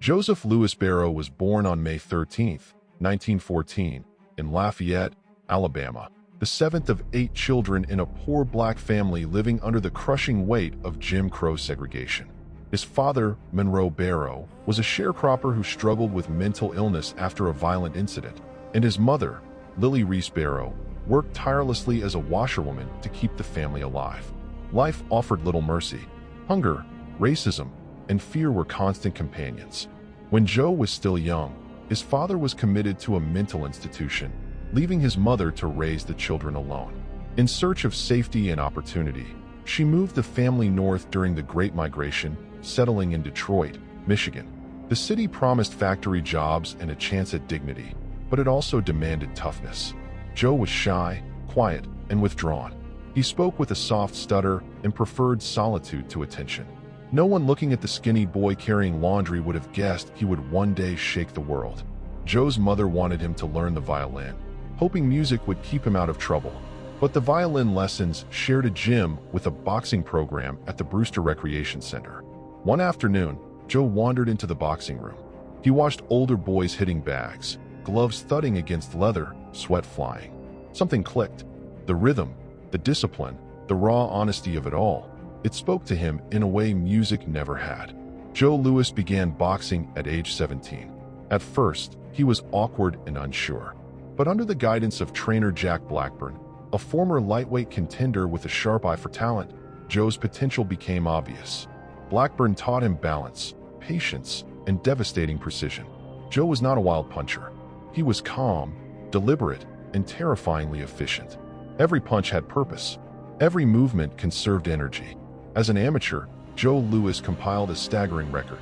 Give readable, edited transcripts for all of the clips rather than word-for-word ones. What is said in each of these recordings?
Joseph Louis Barrow was born on May 13, 1914, in Lafayette, Alabama, the seventh of 8 children in a poor black family living under the crushing weight of Jim Crow segregation. His father, Monroe Barrow, was a sharecropper who struggled with mental illness after a violent incident, and his mother, Lily Reese Barrow, worked tirelessly as a washerwoman to keep the family alive. Life offered little mercy. Hunger, racism, and fear were constant companions. When Joe was still young, his father was committed to a mental institution, leaving his mother to raise the children alone. In search of safety and opportunity, she moved the family north during the Great Migration, settling in Detroit, Michigan. The city promised factory jobs and a chance at dignity, but it also demanded toughness. Joe was shy, quiet, and withdrawn. He spoke with a soft stutter and preferred solitude to attention. No one looking at the skinny boy carrying laundry would have guessed he would one day shake the world. Joe's mother wanted him to learn the violin, hoping music would keep him out of trouble. But the violin lessons shared a gym with a boxing program at the Brewster Recreation Center. One afternoon, Joe wandered into the boxing room. He watched older boys hitting bags, gloves thudding against leather, sweat flying. Something clicked. The rhythm, the discipline, the raw honesty of it all. It spoke to him in a way music never had. Joe Louis began boxing at age 17. At first, he was awkward and unsure. But under the guidance of trainer Jack Blackburn, a former lightweight contender with a sharp eye for talent, Joe's potential became obvious. Blackburn taught him balance, patience, and devastating precision. Joe was not a wild puncher. He was calm, deliberate, and terrifyingly efficient. Every punch had purpose. Every movement conserved energy. As an amateur, Joe Louis compiled a staggering record.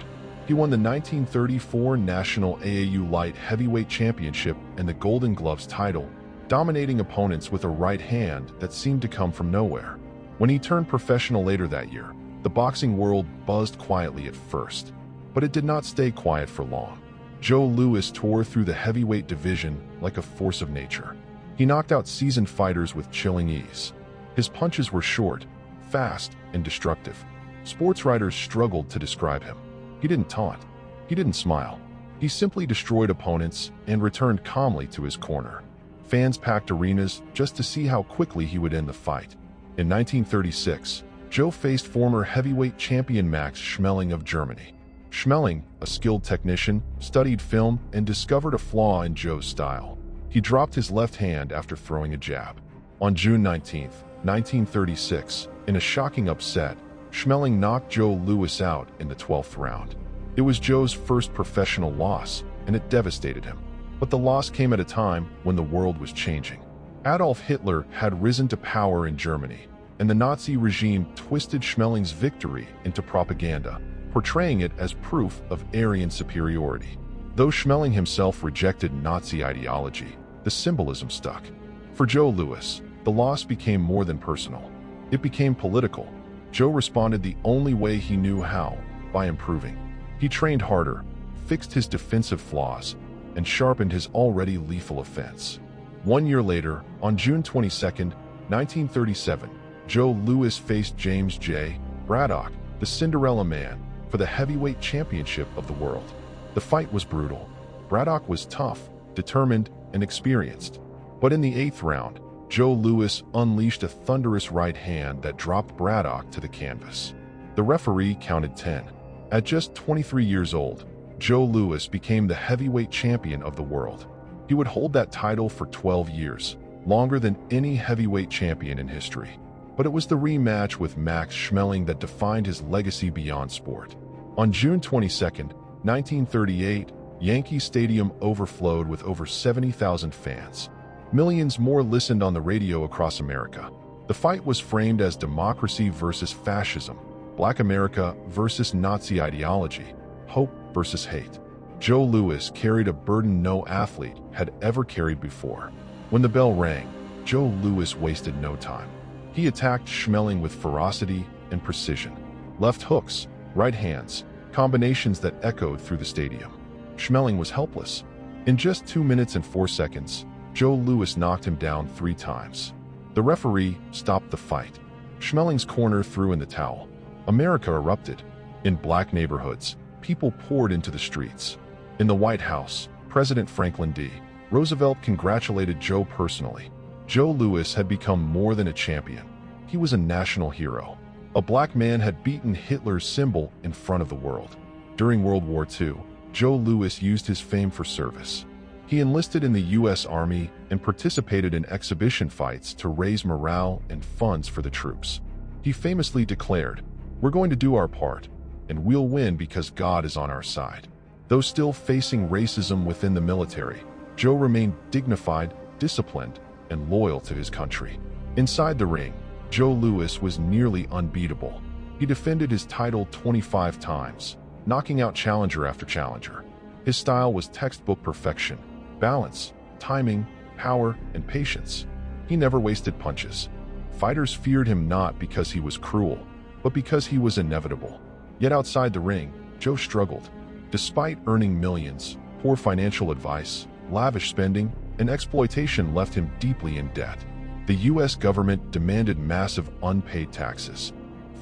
He won the 1934 National AAU Light Heavyweight Championship and the Golden Gloves title, dominating opponents with a right hand that seemed to come from nowhere. When he turned professional later that year, the boxing world buzzed quietly at first, but it did not stay quiet for long. Joe Louis tore through the heavyweight division like a force of nature. He knocked out seasoned fighters with chilling ease. His punches were short, fast, and destructive. Sports writers struggled to describe him. He didn't taunt. He didn't smile. He simply destroyed opponents and returned calmly to his corner. Fans packed arenas just to see how quickly he would end the fight. In 1936, Joe faced former heavyweight champion Max Schmeling of Germany. Schmeling, a skilled technician, studied film and discovered a flaw in Joe's style. He dropped his left hand after throwing a jab. On June 19, 1936, in a shocking upset, Schmeling knocked Joe Louis out in the 12th round. It was Joe's first professional loss, and it devastated him. But the loss came at a time when the world was changing. Adolf Hitler had risen to power in Germany, and the Nazi regime twisted Schmeling's victory into propaganda, portraying it as proof of Aryan superiority. Though Schmeling himself rejected Nazi ideology, the symbolism stuck. For Joe Louis, the loss became more than personal. It became political. Joe responded the only way he knew how, by improving. He trained harder, fixed his defensive flaws, and sharpened his already lethal offense. 1 year later, on June 22, 1937, Joe Louis faced James J. Braddock, the Cinderella Man, for the heavyweight championship of the world. The fight was brutal. Braddock was tough, determined, and experienced. But in the 8th round, Joe Louis unleashed a thunderous right hand that dropped Braddock to the canvas. The referee counted 10. At just 23 years old, Joe Louis became the heavyweight champion of the world. He would hold that title for 12 years, longer than any heavyweight champion in history. But it was the rematch with Max Schmeling that defined his legacy beyond sport. On June 22, 1938, Yankee Stadium overflowed with over 70,000 fans. Millions more listened on the radio across America. The fight was framed as democracy versus fascism, Black America versus Nazi ideology, hope versus hate. Joe Louis carried a burden no athlete had ever carried before. When the bell rang, Joe Louis wasted no time. He attacked Schmeling with ferocity and precision. Left hooks, right hands, combinations that echoed through the stadium. Schmeling was helpless. In just 2 minutes and 4 seconds, Joe Louis knocked him down 3 times. The referee stopped the fight. Schmeling's corner threw in the towel. America erupted. In black neighborhoods, people poured into the streets. In the White House, President Franklin D. Roosevelt congratulated Joe personally. Joe Louis had become more than a champion. He was a national hero. A black man had beaten Hitler's symbol in front of the world. During World War II, Joe Louis used his fame for service. He enlisted in the U.S. Army and participated in exhibition fights to raise morale and funds for the troops. He famously declared, "We're going to do our part, and we'll win because God is on our side." Though still facing racism within the military, Joe remained dignified, disciplined, and loyal to his country. Inside the ring, Joe Louis was nearly unbeatable. He defended his title 25 times, knocking out challenger after challenger. His style was textbook perfection: balance, timing, power, and patience. He never wasted punches. Fighters feared him not because he was cruel, but because he was inevitable. Yet outside the ring, Joe struggled. Despite earning millions, poor financial advice, lavish spending, and exploitation left him deeply in debt. The U.S. government demanded massive unpaid taxes.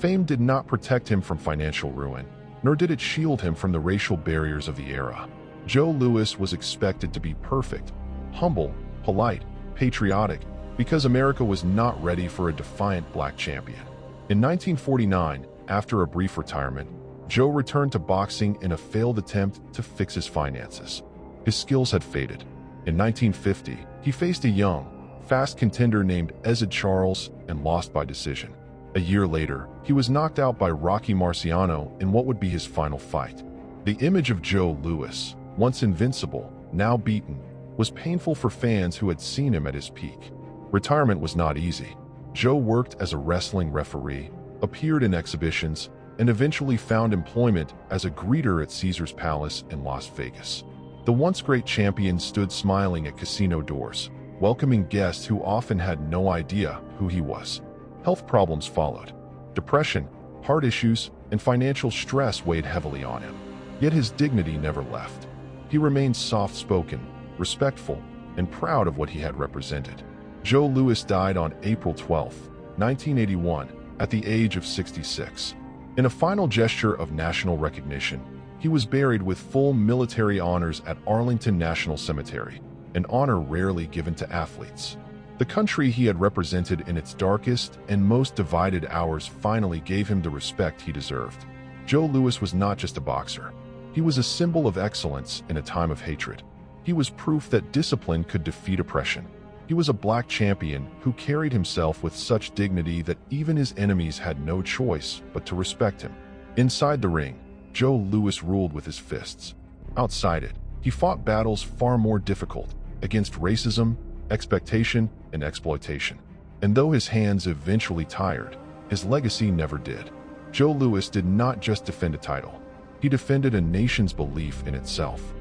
Fame did not protect him from financial ruin, nor did it shield him from the racial barriers of the era. Joe Louis was expected to be perfect, humble, polite, patriotic, because America was not ready for a defiant black champion. In 1949, after a brief retirement, Joe returned to boxing in a failed attempt to fix his finances. His skills had faded. In 1950, he faced a young, fast contender named Ezed Charles and lost by decision. A year later, he was knocked out by Rocky Marciano in what would be his final fight. The image of Joe Louis, once invincible, now beaten, was painful for fans who had seen him at his peak. Retirement was not easy. Joe worked as a wrestling referee, appeared in exhibitions, and eventually found employment as a greeter at Caesar's Palace in Las Vegas. The once great champion stood smiling at casino doors, welcoming guests who often had no idea who he was. Health problems followed. Depression, heart issues, and financial stress weighed heavily on him. Yet his dignity never left. He remained soft-spoken, respectful, and proud of what he had represented. Joe Louis died on April 12, 1981, at the age of 66. In a final gesture of national recognition, he was buried with full military honors at Arlington National Cemetery, an honor rarely given to athletes. The country he had represented in its darkest and most divided hours finally gave him the respect he deserved. Joe Louis was not just a boxer. He was a symbol of excellence in a time of hatred. He was proof that discipline could defeat oppression. He was a black champion who carried himself with such dignity that even his enemies had no choice but to respect him. Inside the ring, Joe Louis ruled with his fists. Outside it, he fought battles far more difficult, against racism, expectation, and exploitation. And though his hands eventually tired, his legacy never did. Joe Louis did not just defend a title. He defended a nation's belief in itself.